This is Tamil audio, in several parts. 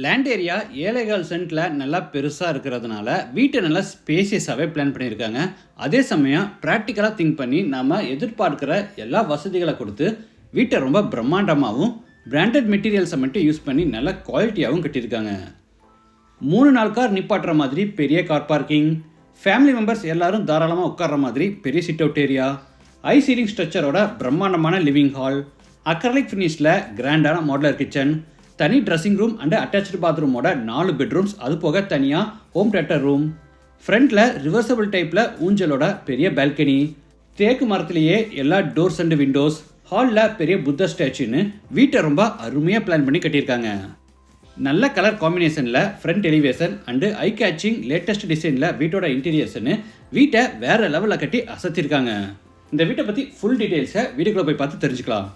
லேண்ட் ஏரியா ஏழைகள் சென்ட்ல நல்லா பெருசாக இருக்கிறதுனால வீட்டை நல்லா ஸ்பேசியஸாகவே பிளான் பண்ணியிருக்காங்க. அதே சமயம் ப்ராக்டிக்கலாக திங்க் பண்ணி நம்ம எதிர்பார்க்குற எல்லா வசதிகளை கொடுத்து வீட்டை ரொம்ப பிரம்மாண்டமாகவும் பிராண்டட் மெட்டீரியல்ஸை மட்டும் யூஸ் பண்ணி நல்ல குவாலிட்டியாகவும் கட்டியிருக்காங்க. 3-4 கார் நிப்பாட்டுற மாதிரி பெரிய கார் பார்க்கிங், ஃபேமிலி மெம்பர்ஸ் எல்லாரும் தாராளமாக உட்கார்ற மாதிரி பெரிய sit out area, high ceiling ஸ்ட்ரக்சரோட பிரம்மாண்டமான லிவிங் ஹால், அக்ரலிக் ஃபினிஷில் கிராண்டான மாடுலர் கிச்சன், தனி ட்ரெஸ்ஸிங் ரூம் அண்ட் அட்டாச்சு பாத்ரூமோட 4 பெட்ரூம்ஸ், அது போக தனியாக ஹோம் தியேட்டர் ரூம், ஃப்ரண்ட்டில் ரிவர்சபிள் டைப்பில் ஊஞ்சலோட பெரிய பால்கனி, தேக்கு மரத்துலேயே எல்லா டோர்ஸ் அண்ட் விண்டோஸ், ஹாலில் பெரிய புத்த ஸ்டாச்சுன்னு வீட்டை ரொம்ப அருமையாக பிளான் பண்ணி கட்டியிருக்காங்க. நல்ல கலர் காம்பினேஷனில் front elevation and I caching latest டிசைனில் வீட்டோட இன்டீரியர்ஸ்னு வீட்டை வேறு லெவலில் கட்டி அசத்திருக்காங்க. இந்த வீட்டை பற்றி ஃபுல் டீட்டெயில்ஸை வீட்டுக்குள்ளே போய் பார்த்து தெரிஞ்சுக்கலாம்.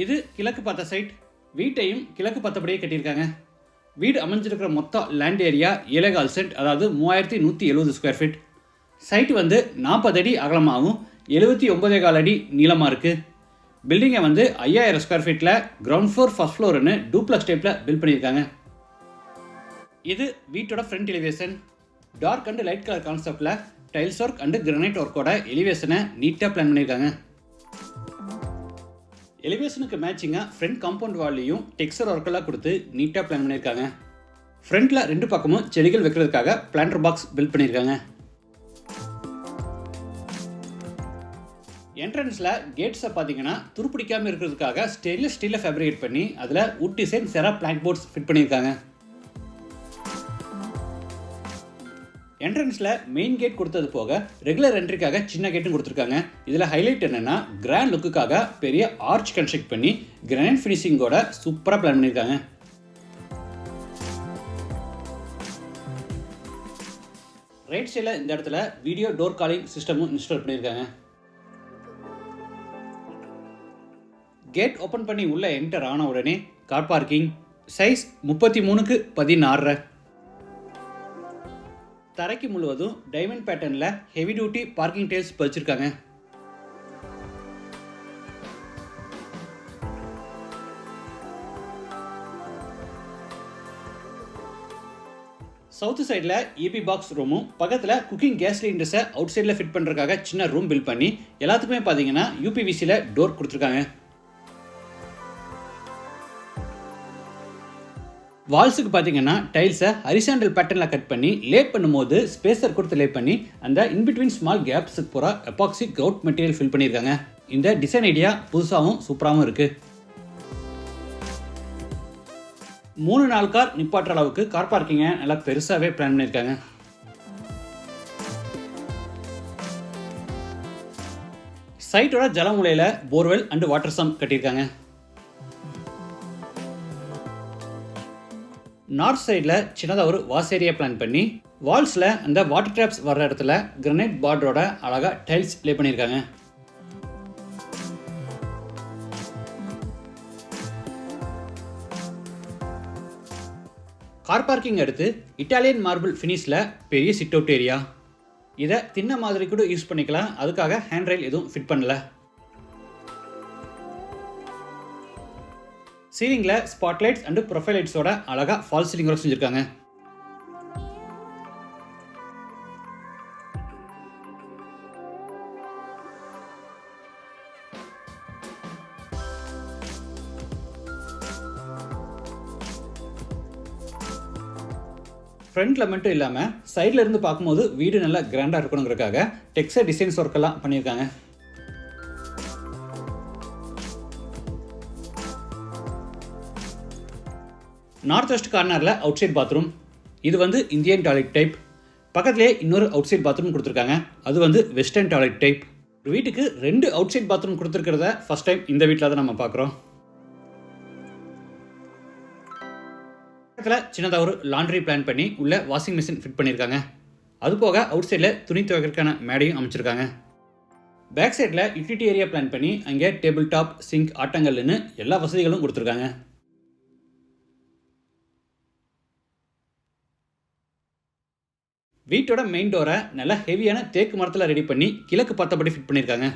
இது கிழக்கு பார்த்த சைட். வீட்டையும் கிழக்கு பார்த்தபடியே கட்டியிருக்காங்க. வீடு அமைஞ்சிருக்கிற மொத்தம் லேண்ட் ஏரியா 7.25 சென்ட், அதாவது 3170 ஸ்கொயர் ஃபீட். சைட்டு வந்து 40 அடி அகலமாகவும் 79.25 அடி நீளமாக இருக்குது. பில்டிங்கை வந்து 5000 ஸ்கொயர் ஃபீட்டில் கிரவுண்ட் ஃப்ளோர் ஃபர்ஸ்ட் ஃப்ளோர்னு டூப்ளக்ஸ் டைப்பில் பில்ட் பண்ணியிருக்காங்க. இது வீட்டோட front elevation. Dark and light colour கான்செப்டில் டைல்ஸ் ஒர்க் அண்டு கிரானைட் ஒர்க்கோட எலிவேஷனை நீட்டாக பிளான் பண்ணியிருக்காங்க. எலிவேஷனுக்கு மேட்சிங்காக ஃப்ரண்ட் காம்பவுண்ட் வால்லையும் டெக்ஸ்சர் ஒர்க்கெல்லாம் கொடுத்து நீட்டாக பிளான் பண்ணியிருக்காங்க. ஃப்ரண்ட்டில் 2 பக்கமும் செடிகள் வைக்கிறதுக்காக பிளான்டர் பாக்ஸ் பில்ட் பண்ணியிருக்காங்க. என்ட்ரன்ஸில் கேட்ஸை பார்த்தீங்கன்னா துருப்பிடிக்காமல் இருக்கிறதுக்காக ஸ்டெயின்லெஸ் ஸ்டீலில் ஃபேப்ரிகேட் பண்ணி அதில் வுட் டிசைன் செரா பிளாங்க் போர்ட்ஸ் ஃபிட் பண்ணியிருக்காங்க. என்ட்ரன்ஸில் மெயின் கேட் கொடுத்தது போக ரெகுலர் என்ட்ரிக்காக சின்ன கேட்டும் கொடுத்துருக்காங்க. இதில் ஹைலைட் என்னென்னா கிராண்ட் லுக்குக்காக பெரிய ஆர்ச் கன்ஸ்ட்ரக்ட் பண்ணி கிரானைட் ஃபினிஷிங்கோட சூப்பராக பிளான் பண்ணியிருக்காங்க. ரைட் சைடில் இந்த இடத்துல வீடியோ டோர் காலிங் சிஸ்டமும் இன்ஸ்டால் பண்ணியிருக்காங்க. கேட் ஓப்பன் பண்ணி உள்ளே என்டர் ஆன உடனே கார் பார்க்கிங். Size 33x16. தரைக்கு முழுவதும் டைமண்ட் பேட்டர்னில் ஹெவி டியூட்டி பார்க்கிங் டைல்ஸ் பதிச்சிருக்காங்க. சவுத் சைடில் இபி பாக்ஸ் ரூமும் பக்கத்தில் குக்கிங் கேஸ் சிலிண்டர்ஸை அவுட் சைடில் ஃபிட் பண்ணுறதுக்காக சின்ன ரூம் பில்ட் பண்ணி எல்லாத்துக்குமே பார்த்தீங்கன்னா யூபிவிசியில் டோர் கொடுத்துருக்காங்க. வால்ஸுக்கு பார்த்தீங்கன்னா டைல்ஸை ஹரிசாண்டல் பேட்டர்னில் கட் பண்ணி லே பண்ணும்போது ஸ்பேஸர் கொடுத்து லே பண்ணி அந்த இன்பிட்வீன் ஸ்மால் கேப்ஸுக்கு பூரா எபாக்சி கிரவுட் மெட்டீரியல் ஃபில் பண்ணியிருக்காங்க. இந்த டிசைன் ஐடியா புதுசாகவும் சூப்பராகவும் இருக்குது. 3-4 கார் நிப்பாட்டுற அளவுக்கு கார் பார்க்கிங்கை நல்லா பெருசாகவே பிளான் பண்ணியிருக்காங்க. சைட்டோட ஜலமுலையில் போர்வெல் அண்டு வாட்டர் சம் கட்டியிருக்காங்க. நார்த் சைடில் சின்னதாக ஒரு வாஷ் ஏரியா பிளான் பண்ணி வால்ஸில் அந்த வாட்டர் ட்ராப்ஸ் வர்ற இடத்துல கிரானைட் பார்டரோட அழகாக டைல்ஸ் லே பண்ணியிருக்காங்க. கார் பார்க்கிங் எடுத்து இட்டாலியன் மார்பிள் ஃபினிஷில் பெரிய சிட் அவுட் ஏரியா. இதை தின்ன மாதிரி கூட யூஸ் பண்ணிக்கலாம். அதுக்காக ஹேண்ட் ரெயில் எதுவும் ஃபிட் பண்ணல. சீலிங்கில் ஸ்பாட்லைட்ஸ் அண்டு ப்ரொஃபைல் லைட்ஸோட அழகாக ஃபால் சீலிங் ஒர்க் செஞ்சுருக்காங்க. ஃப்ரண்ட்டில் மட்டும் இல்லாமல் சைடில் இருந்து பார்க்கும்போது வீடு நல்லா கிராண்டாக இருக்கணுங்கிறதுக்காக டெக்ஸ்சர் டிசைன்ஸ் ஒர்க்கெல்லாம் பண்ணியிருக்காங்க. நார்த் வெஸ்ட் கார்னரில் அவுட் சைட் பாத்ரூம். இது வந்து இந்தியன் டாய்லெட் டைப். பக்கத்துலேயே இன்னொரு அவுட் சைட் பாத்ரூம் கொடுத்துருக்காங்க. அது வந்து வெஸ்டர்ன் டாய்லெட் டைப். வீட்டுக்கு 2 அவுட் சைட் பாத்ரூம் கொடுத்துருக்கிறத ஃபர்ஸ்ட் டைம் இந்த வீட்டில் தான் நம்ம பார்க்குறோம். பக்கத்தில் சின்னதாக ஒரு லாண்ட்ரி பிளான் பண்ணி உள்ள வாஷிங் மிஷின் ஃபிட் பண்ணியிருக்காங்க. அது போக அவுட் சைடில் துணி துவைக்கிறதுக்கான மேடையும் அமைச்சிருக்காங்க. பேக் சைடில் யூட்டிலிட்டி ஏரியா பிளான் பண்ணி அங்கே டேபிள் டாப், சிங்க், ஆட்டங்கல்னு எல்லா வசதிகளும் கொடுத்துருக்காங்க. வீட்டோட மெயின் டோரை நல்லா ஹெவியான தேக்கு மரத்தில் ரெடி பண்ணி கிழக்கு பார்த்தபடி ஃபிட் பண்ணியிருக்காங்க.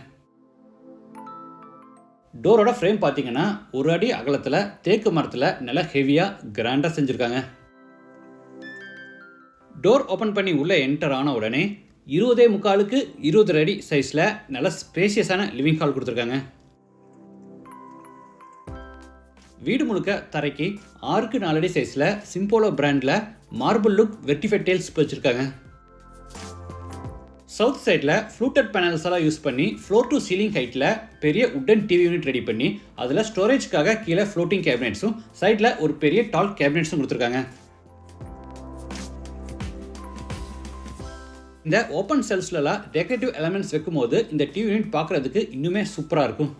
டோரோட ஃப்ரேம் பார்த்தீங்கன்னா 1 அடி அகலத்தில் தேக்கு மரத்தில் நல்லா ஹெவியாக கிராண்டாக செஞ்சுருக்காங்க. டோர் ஓப்பன் பண்ணி உள்ளே என்டர் ஆன உடனே 20.25க்கு 20 அடி சைஸில் நல்ல ஸ்பேசியஸான லிவிங் ஹால் கொடுத்துருக்காங்க. வீடு முழுக்க தரைக்கு 6க்கு 4 அடி சைஸில் சிம்போலோ பிராண்டில் மார்பிள் லுக் வெர்டிஃபைட் டைல்ஸ் வச்சுருக்காங்க. சவுத் சைடில் ஃப்ளூட்டட் பேனல்ஸ் எல்லாம் யூஸ் பண்ணி ஃப்ளோர் டு சீலிங் ஹைட்டில் பெரிய உட்டன் டிவி யூனிட் ரெடி பண்ணி அதில் ஸ்டோரேஜ்க்காக கீழே ஃப்ளோட்டிங் கேபினெட்ஸும் சைடில் ஒரு பெரிய டால் கேபினெட்ஸும் கொடுத்துருக்காங்க. இந்த ஓப்பன் செல்ஸ்லாம் டெக்கரேட்டிவ் எலமெண்ட்ஸ் வைக்கும் போது இந்த டிவி யூனிட் பார்க்குறதுக்கு இன்னுமே சூப்பராக இருக்கும்.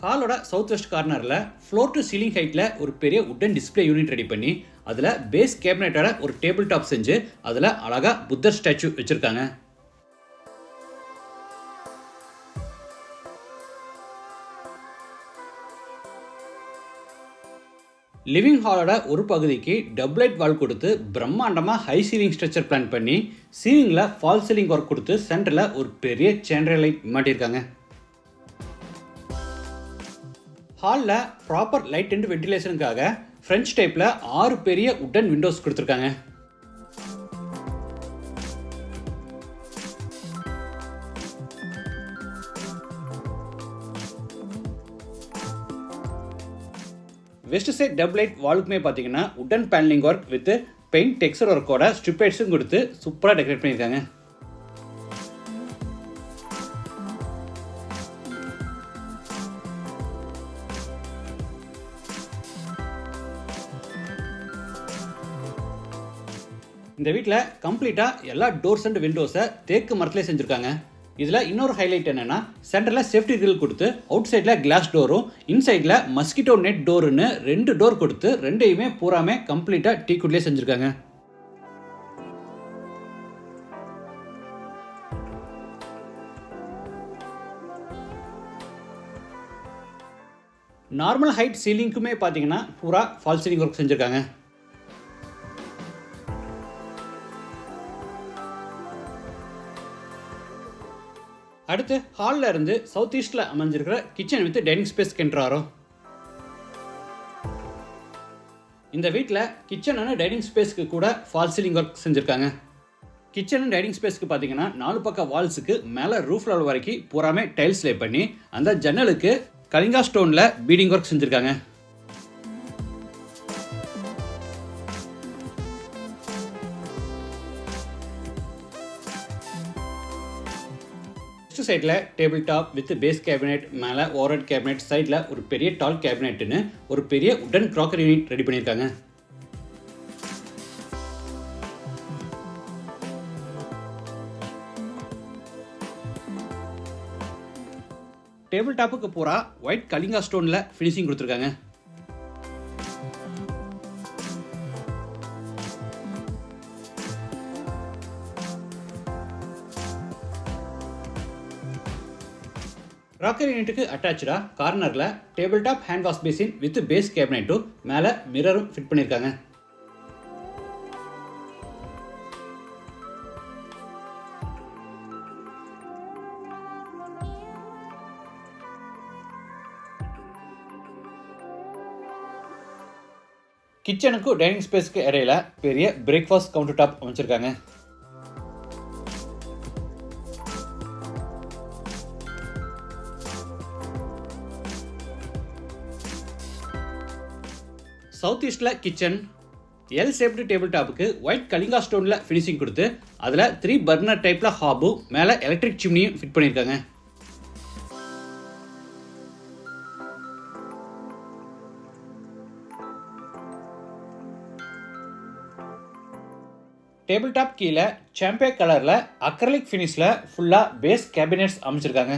ஹாலோட சவுத் வெஸ்ட் கார்னரில் ஃப்ளோர் டு சீலிங் ஹைட்டில் ஒரு பெரிய உட்டன் டிஸ்பிளே யூனிட் ரெடி பண்ணி அதில் பேஸ் கேபினெட்டோட ஒரு டேபிள் டாப் செஞ்சு அதில் அழகாக புத்தர் ஸ்டாச்சு வச்சுருக்காங்க. லிவிங் ஹாலோட ஒரு பகுதிக்கு டபுள் லைட் வால் கொடுத்து பிரம்மாண்டமாக ஹை சீலிங் ஸ்ட்ரக்சர் பிளான் பண்ணி சீலிங்கில் ஃபால் சீலிங் ஒர்க் கொடுத்து சென்டரில் ஒரு பெரிய சேண்டர் லைட் மாட்டியிருக்காங்க. ஹாலில் ப்ராப்பர் லைட் அண்ட் வென்டிலேஷனுக்காக ஃப்ரெஞ்ச் டைப்பில் 6 பெரிய உட்டன் விண்டோஸ் கொடுத்துருக்காங்க. வெஸ்ட் சைட் டபுள் லைட் வாலுக்குமே பார்த்தீங்கன்னா wooden panelling work with paint texture ஒர்க்கோட ஸ்ட்ரிப் லைட்ஸும் கொடுத்து சூப்பராக டெக்கரேட் பண்ணியிருக்காங்க. இந்த வீட்டில் கம்ப்ளீட்டாக எல்லா டோர்ஸ் அண்ட் விண்டோஸை தேக்கு மரத்திலே செஞ்சுருக்காங்க. இதில் இன்னொரு ஹைலைட் என்னென்னா சென்டரில் சேஃப்டி கிரில் கொடுத்து அவுட் சைடில் கிளாஸ் டோரும் இன்சைடில் மஸ்கிட்டோ நெட் டோருன்னு 2 டோர் கொடுத்து ரெண்டையுமே பூராமே கம்ப்ளீட்டாக டீக்குட்லேயே செஞ்சுருக்காங்க. நார்மல் ஹைட் சீலிங்க்குமே பார்த்தீங்கன்னா பூரா ஃபால் சீலிங் ஒர்க் செஞ்சுருக்காங்க. அடுத்து ஹாலில் இருந்து சவுத் ஈஸ்டில் அமைஞ்சிருக்கிற கிச்சன் வித் டைனிங் ஸ்பேஸ் கென்றாரோ. இந்த வீட்டில் கிச்சன் அண்ட் டைனிங் ஸ்பேஸ்க்கு கூட ஃபால் சீலிங் ஒர்க் செஞ்சுருக்காங்க. கிச்சன் அண்ட் டைனிங் ஸ்பேஸ்க்கு பார்த்தீங்கன்னா 4 பக்க வால்ஸுக்கு மேலே ரூஃப் லெவல் வரைக்கும் பூராமே டைல்ஸ் லே பண்ணி அந்த ஜன்னலுக்கு கலிங்கா ஸ்டோனில் பீடிங் ஒர்க் செஞ்சுருக்காங்க. சைடில் table top with base cabinet, மேலே ஓவர்ஹெட் கேபினெட், சைடில் ஒரு பெரிய டால் கேபினெட்னு ஒரு பெரிய உட்டன் கிராக்கரி யூனிட் ரெடி பண்ணியிருக்காங்க. டேபிள் டாப்புக்கு பூரா ஒயிட் கலிங்கா ஸ்டோனில் ஃபினிஷிங் கொடுத்துருக்காங்க. ராக்கர் யூனிட்டுக்கு அட்டாச்சாக கார்னரில் table top hand wash basin with base கேபினெட்டும் மேலே மிரரும் ஃபிட் பண்ணியிருக்காங்க. கிச்சனுக்கும் டைனிங் ஸ்பேஸ்க்கு இடையில பெரிய பிரேக்ஃபாஸ்ட் கவுண்டர் டாப் அமைச்சிருக்காங்க. சவுத் ஈஸ்டில் கிச்சன் எல் ஷேப்டு டேபிள் டாப்புக்கு ஒயிட் கலிங்கா ஸ்டோனில் ஃபினிஷிங் கொடுத்து அதில் 3 பர்னர் டைப்பில் ஹாபு மேலே எலக்ட்ரிக் சிம்னியும் ஃபிட் பண்ணியிருக்காங்க. டேபிள் டாப் கீழே சாம்பே கலரில் அக்ரலிக் ஃபினிஷில் ஃபுல்லாக பேஸ் கேபினெட்ஸ் அமைச்சிருக்காங்க.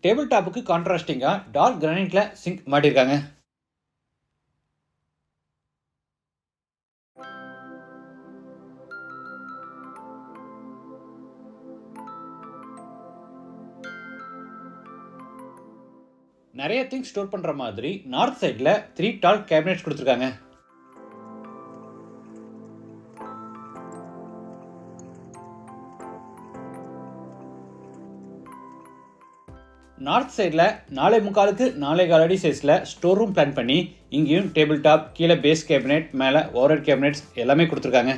டேபிள் டாப்புக்கு கான்ட்ராஸ்டிங்காக டார்க் கிரானைட்டில் சிங்க் மாட்டியிருக்காங்க. நிறைய திங்ஸ் ஸ்டோர் பண்ணுற மாதிரி நார்த் சைடில் 3 டால் கேபினெட்ஸ் கொடுத்துருக்காங்க. நார்த் சைடில் 4.25க்கு 4.25 அடி சைஸில் ஸ்டோர் ரூம் பிளான் பண்ணி இங்கேயும் டேபிள் டாப், கீழே பேஸ் கேபினெட், மேலே ஓவர்ஹெட் கேபினெட்ஸ் எல்லாமே கொடுத்துருக்காங்க.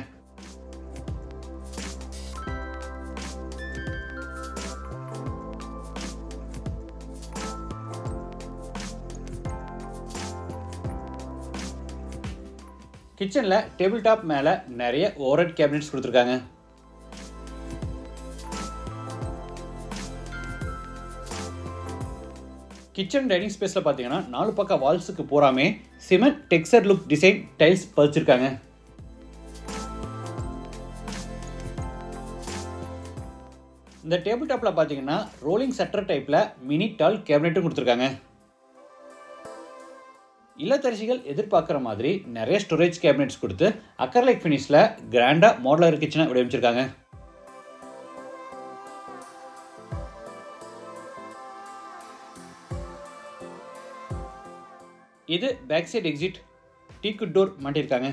கிச்சனில் டேபிள் டாப் மேலே நிறைய ஓவர்ஹெட் கேபினெட்ஸ் கொடுத்துருக்காங்க. கிச்சன் டைனிங் ஸ்பேஸில் பார்த்தீங்கன்னா 4 பக்கம் வால்ஸுக்கு பூராமே cement texture look design tiles பதிச்சிருக்காங்க. இந்த டேபிள் டாப்பில் பார்த்தீங்கன்னா ரோலிங் சட்டர் டைப்பில் மினி டால் கேபினெட்டும் கொடுத்துருக்காங்க. இல்லத்தரசிகள் எதிர்பார்க்குற மாதிரி நிறைய ஸ்டோரேஜ் கேபினெட்ஸ் கொடுத்து அக்கர்லைட் ஃபினிஷில் கிராண்டாக மாடலர் கிச்சனை வடிவமைச்சிருக்காங்க. இது back side exit teak wood door மாட்டியிருக்காங்க.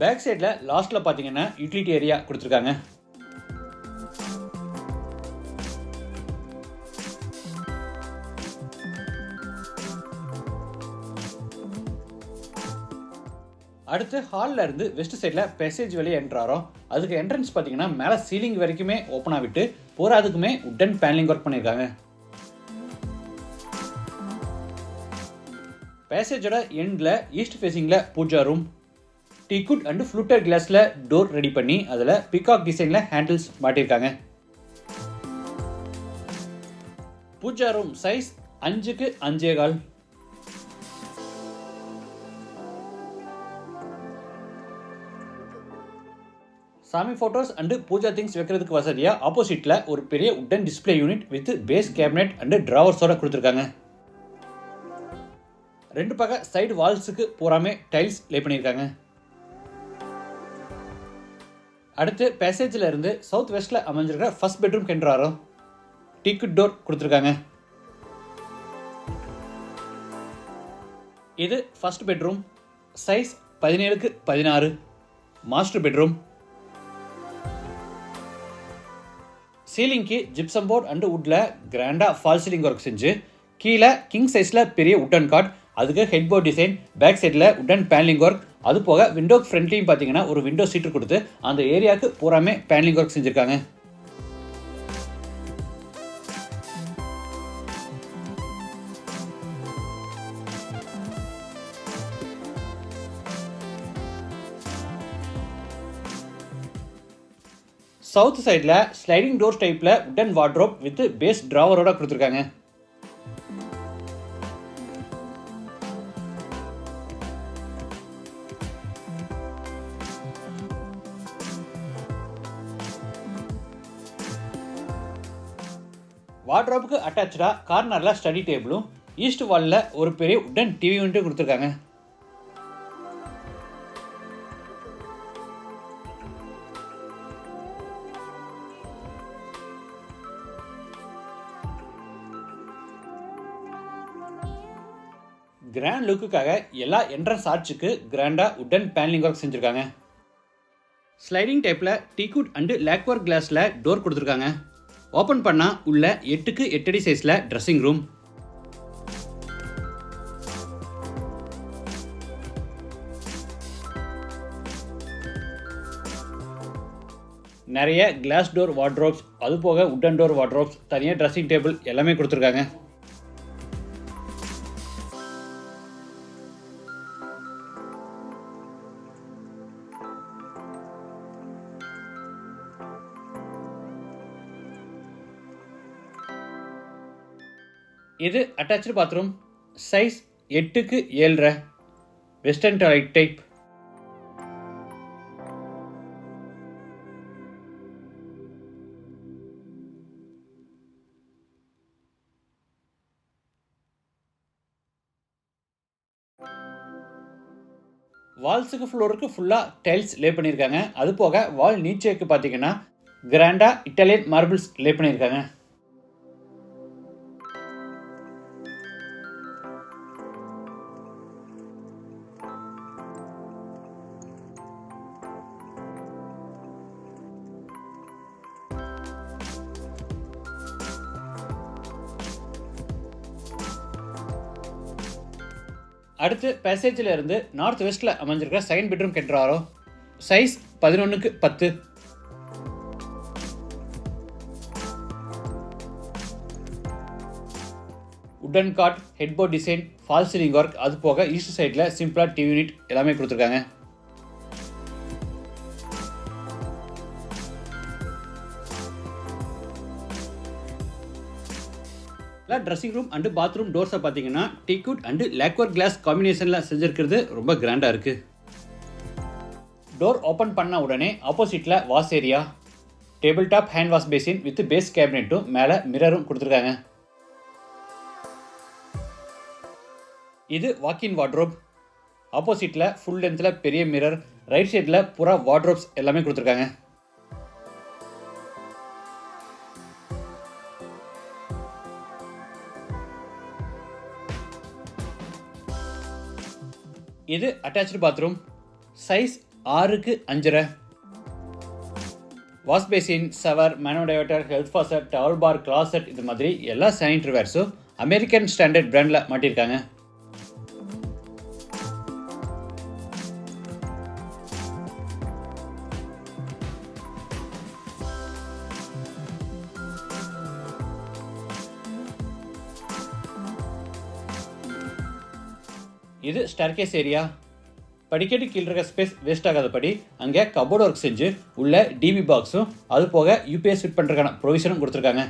பேக் சைடில் லாஸ்ட்டில் பார்த்தீங்கன்னா யூட்டிலிட்டி ஏரியா கொடுத்துருக்காங்க. அடுத்து ஹாலில் இருந்து வெஸ்ட் சைடில் பேசேஜ் வழியே என்ட்ராரோம். அதுக்கு என்ட்ரன்ஸ் பார்த்தீங்கன்னா மேலே சீலிங் வரைக்குமே ஓப்பனாக விட்டு போராதுக்குமே உட்டன் பேனலிங் ஒர்க் பண்ணியிருக்காங்க. பேசேஜோட எண்டில் ஈஸ்ட் ஃபேஸிங்கில் puja room, teak wood and fluted கிளாஸில் டோர் ரெடி பண்ணி அதில் பிகாக் டிசைனில் ஹேண்டில்ஸ் மாட்டியிருக்காங்க. பூஜா ரூம் சைஸ் 5க்கு 5.25. சாமி ஃபோட்டோஸ் அண்டு பூஜா திங்ஸ் வைக்கிறதுக்கு வசதியாக ஆப்போசிட்டில் ஒரு பெரிய wooden display unit with base cabinet and ட்ராவர்ஸோட கொடுத்துருக்காங்க. 2 பக்கம் சைடு வால்ஸுக்கு பூராமே டைல்ஸ் லே பண்ணியிருக்காங்க. அடுத்து பேசேஜில் இருந்து சவுத் வெஸ்ட்டில் அமைஞ்சிருக்கிற ஃபர்ஸ்ட் பெட்ரூம் கென்றாரோ டீக்குட் டோர் கொடுத்துருக்காங்க. இது ஃபர்ஸ்ட் பெட்ரூம் சைஸ் 17க்கு 16. Master bedroom. சீலிங்க்கு ஜிப்சம் போர்ட் அண்டு வுட்டில் கிராண்டாக ஃபால் சீலிங் ஒர்க் செஞ்சு கீழே கிங் சைஸில் பெரிய உட்டன் காட், அதுக்கு ஹெட் போர்ட் டிசைன், பேக் சைடில் உட்டன் பேனலிங் ஒர்க், அது போக விண்டோ ஃப்ரண்ட்லையும் பார்த்தீங்கன்னா ஒரு விண்டோ சீட்டு கொடுத்து அந்த ஏரியாவுக்கு பூராமே பேனலிங் ஒர்க் செஞ்சுருக்காங்க. சவுத் சைடில் ஸ்லைடிங் டோர் டைப்பில் உட்டன் வார்ட்ரோப் வித் பேஸ் ட்ராவரோட கொடுத்துருக்காங்க. வார்ட்ரோப்புக்கு அட்டாச்சாக கார்னரில் ஸ்டடி டேபிளும் ஈஸ்ட் வாலில் ஒரு பெரிய உட்டன் டிவி யூனிட்டும் கொடுத்துருக்காங்க. கிராண்ட் லுக்குக்காக எல்லா என்ட்ரன்ஸ் ஆர்ச்சுக்கு கிராண்டாக உட்டன் பேனலிங் ஒர்க் செஞ்சுருக்காங்க. ஸ்லைடிங் டைப்பில் டீக்குட் அண்டு லேக்வொர்க் கிளாஸில் டோர் கொடுத்துருக்காங்க. ஓப்பன் பண்ணால் உள்ள 8க்கு 8 அடி சைஸில் ட்ரெஸ்ஸிங் ரூம். நிறைய கிளாஸ் டோர் வார்ட்ரோப்ஸ், அது போக உட்டன் டோர் வார்ட்ரோப்ஸ், தனியாக ட்ரெஸ்ஸிங் டேபிள் எல்லாமே கொடுத்துருக்காங்க. இது அட்டாச்சு பாத்ரூம் சைஸ் 8க்கு 7.5 வெஸ்டர்ன் டாய்லெட் டைப். வால்ஸுக்கு ஃப்ளோருக்கு ஃபுல்லாக டைல்ஸ் லே பண்ணியிருக்காங்க. அது போக வால் நீச்சேக்கு பார்த்தீங்கன்னா கிராண்டாக இட்டாலியன் மார்பிள்ஸ் லே பண்ணியிருக்காங்க. அடுத்து பேசேஜில் இருந்து நார்த் வெஸ்ட்டில் அமைஞ்சிருக்கிற செகண்ட் பெட்ரூம் கெட்டுறாரோ. சைஸ் 11க்கு 10. Wooden cot, headboard design, false ceiling work, அது போக ஈஸ்ட் சைடில் சிம்பிளாக டிவி யூனிட் எல்லாமே கொடுத்துருக்காங்க. ட்ரெஸ்ஸிங் ரூம் அண்டு பாத்ரூம் டோர்ஸை பார்த்தீங்கன்னா டீக்வுட் அண்டு லேக்வர் கிளாஸ் காம்பினேஷனில் செஞ்சுருக்கிறது ரொம்ப கிராண்டாக இருக்குது. டோர் ஓப்பன் பண்ண உடனே ஆப்போசிட்டில் wash area, table top hand wash basin with base கேபினெட்டும் மேலே மிரரும் கொடுத்துருக்காங்க. இது வாக்கின் வார்ட்ரோப். ஆப்போசிட்டில் ஃபுல் லென்த்தில் பெரிய மிரர், ரைட் சைடில் பூரா வார்ட்ரோப்ஸ் எல்லாமே கொடுத்துருக்காங்க. இது அட்டாச்சு பாத்ரூம். சைஸ் 6க்கு 5.5. வாஷ் பேசின், ஷவர், மேனோடைவேட்டர், health faucet, towel bar, closet, இது மாதிரி எல்லா சானிட்டரி வேர்ஸும் அமெரிக்கன் ஸ்டாண்டர்ட் பிராண்டில் மாட்டியிருக்காங்க. இது ஸ்டேர்கேஸ் ஏரியா. படிக்கட்டு கீழே இருக்க ஸ்பேஸ் வேஸ்ட் ஆகாதபடி அங்கே கபோர்ட் ஒர்க் செஞ்சு உள்ள டிவி பாக்ஸும் அது போக யூபிஎஸ் ஃபிட் பண்ணுறதுக்கான ப்ரொவிஷனும் கொடுத்துருக்காங்க.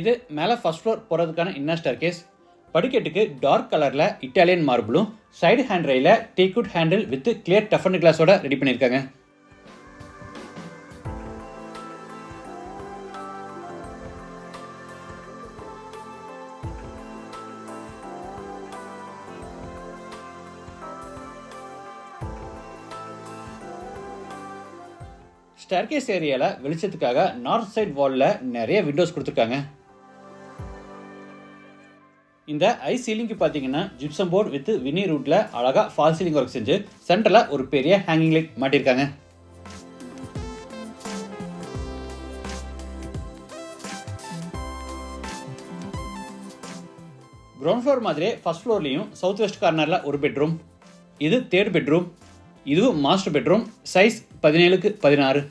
இது மேலே ஃபர்ஸ்ட் ஃப்ளோர் போகிறதுக்கான இன்னர் ஸ்டேர்கேஸ். படிக்கட்டுக்கு டார்க் கலரில் இட்டாலியன் மார்பிளும் சைடு ஹேண்ட் ரெயில டீக்வுட் ஹேண்டில் வித் கிளியர் டஃபன் கிளாஸோட ரெடி பண்ணியிருக்காங்க. ஸ்டேர்கேஸ் ஏரியாவில் வெளிச்சத்துக்காக நார்த் சைட் வாலில் நிறைய விண்டோஸ் கொடுத்துருக்காங்க. இந்த ஐ சீலிங்க்கு பார்த்தீங்கன்னா ஜிப்சம் போர்டு வித் வினீர் ரூட்டில் அழகாக ஃபால் சீலிங் ஒர்க் செஞ்சு சென்டரில் ஒரு பெரிய ஹேங்கிங் லைட் மாட்டியிருக்காங்க. கிரவுண்ட் ஃப்ளோர் மாதிரியே ஃபர்ஸ்ட் ஃப்ளோர்லையும் சவுத் வெஸ்ட் கார்னரில் ஒரு பெட்ரூம். இது தேர்ட் பெட்ரூம். இதுவும் மாஸ்டர் பெட்ரூம். சைஸ் 17க்கு 16.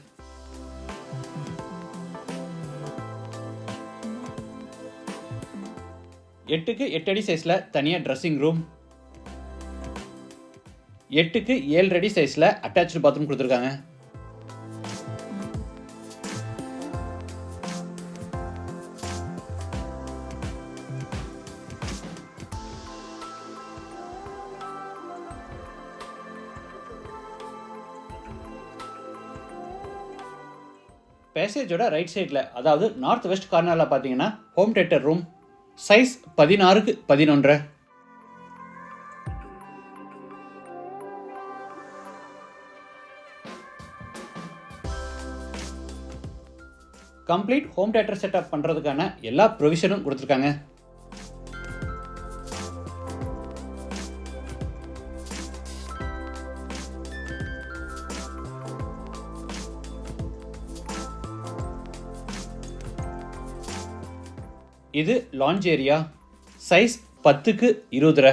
8க்கு 8 அடி சைஸில் தனியாக ட்ரெஸ்ஸிங் ரூம். 8க்கு 7 அடி சைஸில் அட்டாச்சு பாத்ரூம் கொடுத்துருக்காங்க. பேசேஜோட ரைட் சைடில், அதாவது நார்த் வெஸ்ட் கார்னரில் பார்த்தீங்கன்னா ஹோம் தியேட்டர் ரூம். சைஸ் 16க்கு 11. கம்ப்ளீட் ஹோம் தியேட்டர் செட்டப் பண்ணுறதுக்கான எல்லா ப்ரொவிஷனும் கொடுத்துருக்காங்க. இது லான்ச் ஏரியா. சைஸ் 10க்கு 20.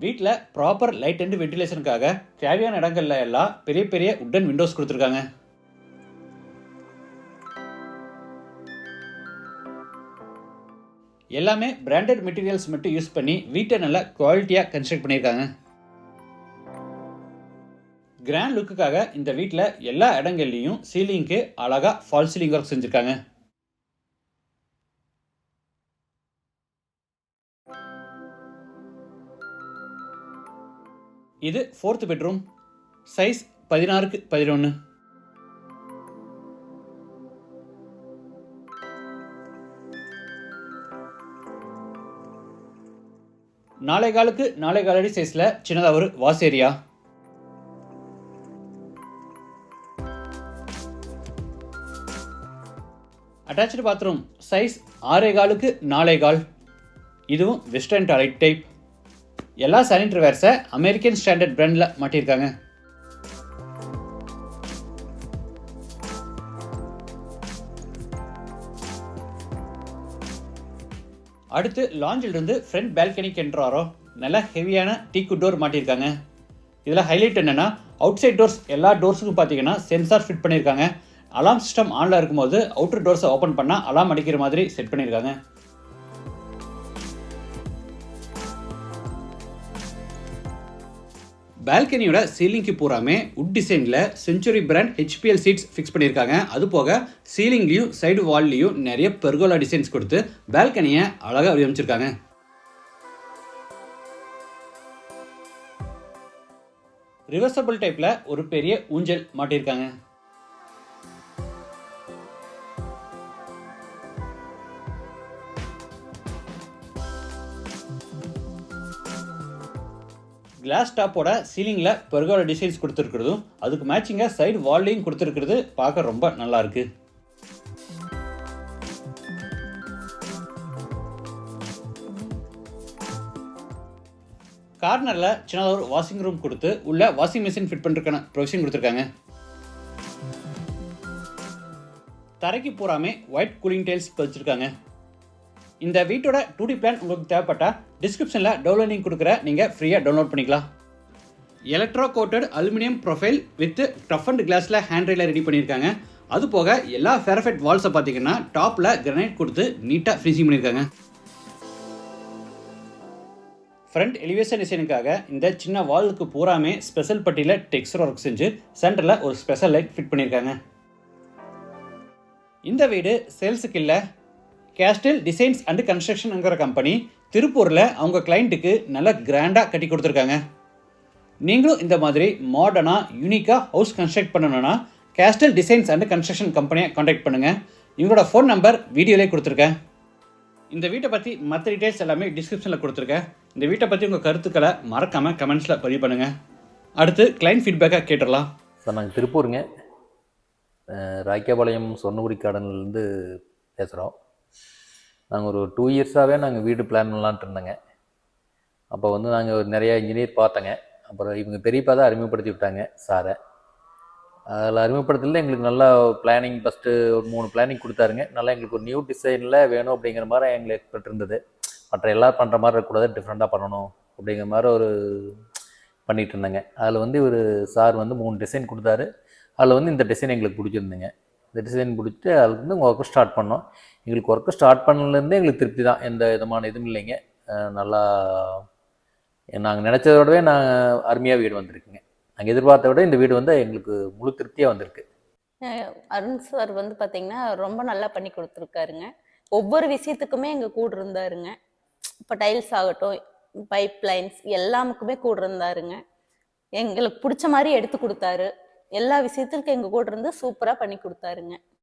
வீட்டில் ப்ராப்பர் லைட் அண்ட் வென்டிலேஷனுக்காக தேவையான இடங்கள்ல எல்லாம் பெரிய பெரிய உட்டன் விண்டோஸ் கொடுத்துருக்காங்க. எல்லாமே பிராண்டட் மெட்டீரியல்ஸ் மட்டும் யூஸ் பண்ணி வீட்டை நல்லா குவாலிட்டியாக கன்ஸ்ட்ரக்ட் பண்ணியிருக்காங்க. கிராண்ட் லுக்குக்காக இந்த வீட்டில் எல்லா இடங்கள்லையும் சீலிங்க்கு அழகாக ஃபால் சீலிங் ஒர்க் செஞ்சுருக்காங்க. இது ஃபோர்த் பெட்ரூம். சைஸ் 16க்கு 11. நாலே காலுக்கு 4.25 அடி சைஸில் சின்னதாக ஒரு wash area. Attach bathroom. Size 6.25க்கு 4.25. இதுவும் வெஸ்டர்ன் டாய்லெட் டைப். எல்லா சானிட்டரி வேர்ஸை அமெரிக்கன் ஸ்டாண்டர்ட் பிராண்டில் மாட்டியிருக்காங்க. அடுத்து லாஞ்சிலிருந்து ஃப்ரண்ட் பால்கனிக்கு என்ட்ராரோ நல்ல ஹெவியான டீக்கு டோர் மாட்டியிருக்காங்க. இதில் ஹைலைட் என்னென்னா, அவுட் சைட் டோர்ஸ் எல்லா டோர்ஸுக்கும் பார்த்தீங்கன்னா சென்சார் ஃபிட் பண்ணியிருக்காங்க. அலாம் சிஸ்டம் ஆனில் இருக்கும்போது அவுட்டர் டோர்ஸை ஓப்பன் பண்ணால் அலாம் அடிக்கிற மாதிரி செட் பண்ணியிருக்காங்க. பால்கனியோட சீலிங்க்கு பூராமே உட் டிசைனில் century brand HPL sheets fix பண்ணியிருக்காங்க. அது போக சீலிங்லேயும் சைடு வால்லையும் நிறைய பெர்கோலா டிசைன்ஸ் கொடுத்து பால்கனியை அழகாக வடிவமைச்சிருக்காங்க. ரிவர்சபிள் டைப்பில் ஒரு பெரிய ஊஞ்சல் மாட்டியிருக்காங்க. கிளாஸ் டாப்போட சீலிங்கில் பெர்கோலா டிசைன்ஸ் கொடுத்துருக்கிறதும் அதுக்கு மேட்சிங்காக சைடு வால்லையும் கொடுத்துருக்கிறது பார்க்க ரொம்ப நல்லா இருக்கு. கார்னரில் சின்னதாக ஒரு வாஷிங் ரூம் கொடுத்து உள்ள வாஷிங் மிஷின் ஃபிட் பண்ணுறதுக்கான ப்ரொவிஷன் கொடுத்துருக்காங்க. தரைக்கு பூராமே ஒயிட் கூலிங் டைல்ஸ் பதிச்சிருக்காங்க. இந்த வீட்டோட 2D பிளான் உங்களுக்கு தேவைப்பட்டால் டிஸ்கிரிப்ஷனில் டவுன்லோட் லிங்க் கொடுக்குற நீங்கள் ஃப்ரீயாக டவுன்லோட் பண்ணிக்கலாம். Electro coated aluminium profile with toughened கிளாஸில் ஹேண்ட் ரெயிலாக ரெடி பண்ணியிருக்காங்க. அது போக எல்லா ஃபெரஃபெட் வால்ஸை பார்த்தீங்கன்னா டாப்பில் கிரனைட் கொடுத்து நீட்டாக ஃபினிஷிங் பண்ணியிருக்காங்க. ஃப்ரண்ட் எலிவேஷன் டிசைனுக்காக இந்த சின்ன வாலுக்கு பூராமே ஸ்பெஷல் பட்டியில் டெக்ஸ்டர் ஒர்க் செஞ்சு சென்டரில் ஒரு ஸ்பெஷல் லைட் ஃபிட் பண்ணியிருக்காங்க. இந்த வீடு சேல்ஸுக்கு இல்லை. கேஸ்டல் டிசைன்ஸ் அண்ட் கன்ஸ்ட்ரக்ஷனுங்கிற கம்பெனி திருப்பூரில் அவங்க கிளைண்ட்டுக்கு நல்லா கிராண்டாக கட்டி கொடுத்துருக்காங்க. நீங்களும் இந்த மாதிரி மாடர்னாக யூனிக்காக ஹவுஸ் கன்ஸ்ட்ரக்ட் பண்ணணுன்னா கேஸ்டல் டிசைன்ஸ் அண்ட் கன்ஸ்ட்ரக்ஷன் கம்பெனியை கான்டாக்ட் பண்ணுங்கள். இவங்களோட ஃபோன் நம்பர் வீடியோலே கொடுத்துருக்கேன். இந்த வீட்டை பற்றி மற்ற டீட்டெயில்ஸ் எல்லாமே டிஸ்கிரிப்ஷனில் கொடுத்துருக்கேன். இந்த வீட்டை பற்றி உங்கள் கருத்துக்களை மறக்காமல் கமெண்ட்ஸில் பதிவு பண்ணுங்கள். அடுத்து கிளைண்ட் ஃபீட்பேக்காக கேட்டுடலாம். சார், நாங்கள் திருப்பூருங்க, ராக்கியாபாளையம் சொர்ணபுரி கார்டன்லேருந்து பேசுகிறோம். நாங்கள் ஒரு 2 இயர்ஸாகவே நாங்கள் வீடு பிளான் பண்ணலான்ட்டு இருந்தோங்க. அப்போ வந்து நாங்கள் நிறையா இன்ஜினியர் பார்த்தோங்க. அப்புறம் இவங்க பெரியப்பா தான் அறிமுகப்படுத்தி விட்டாங்க சாரை. அதில் அறிமுகப்படுத்தல எங்களுக்கு நல்லா பிளானிங் ஃபஸ்ட்டு ஒரு 3 பிளானிங் கொடுத்தாருங்க. நல்லா எங்களுக்கு ஒரு நியூ டிசைனில் வேணும் அப்படிங்கிற மாதிரி எங்களுக்கு எக்ஸ்பெக்ட் இருந்தது. மற்ற எல்லாம் பண்ணுற மாதிரி இருக்கக்கூடாது, டிஃப்ரெண்ட்டாக பண்ணணும் அப்படிங்கிற மாதிரி ஒரு பண்ணிகிட்டு இருந்தேங்க. அதில் வந்து ஒரு சார் வந்து 3 டிசைன் கொடுத்தாரு. அதில் வந்து இந்த டிசைன் எங்களுக்கு பிடிச்சிருந்துங்க. இந்த டிசைன் பிடிச்சிட்டு அதில் வந்து ஒர்க்கு ஸ்டார்ட் பண்ணோம். எங்களுக்கு ஒர்க்கு ஸ்டார்ட் பண்ணலேருந்தே எங்களுக்கு திருப்தி தான், எந்த விதமான இதுவும் இல்லைங்க. நல்லா நாங்கள் நினச்சத விடவே அருமையாக வீடு வந்திருக்குங்க. நாங்கள் எதிர்பார்த்த விட இந்த வீடு வந்து எங்களுக்கு முழு திருப்தியாக வந்திருக்கு. அருண் சார் வந்து பார்த்தீங்கன்னா ரொம்ப நல்லா பண்ணி கொடுத்துருக்காருங்க. ஒவ்வொரு விஷயத்துக்குமே எங்கள் கூட இருந்தாருங்க. இப்போ டைல்ஸ் ஆகட்டும், பைப் லைன்ஸ் எல்லாமுக்குமே கூட இருந்தாருங்க. எங்களுக்கு பிடிச்ச மாதிரி எடுத்து கொடுத்தாரு. எல்லா விஷயத்துக்கும் எங்கள் கூட இருந்து சூப்பராக பண்ணி கொடுத்தாருங்க.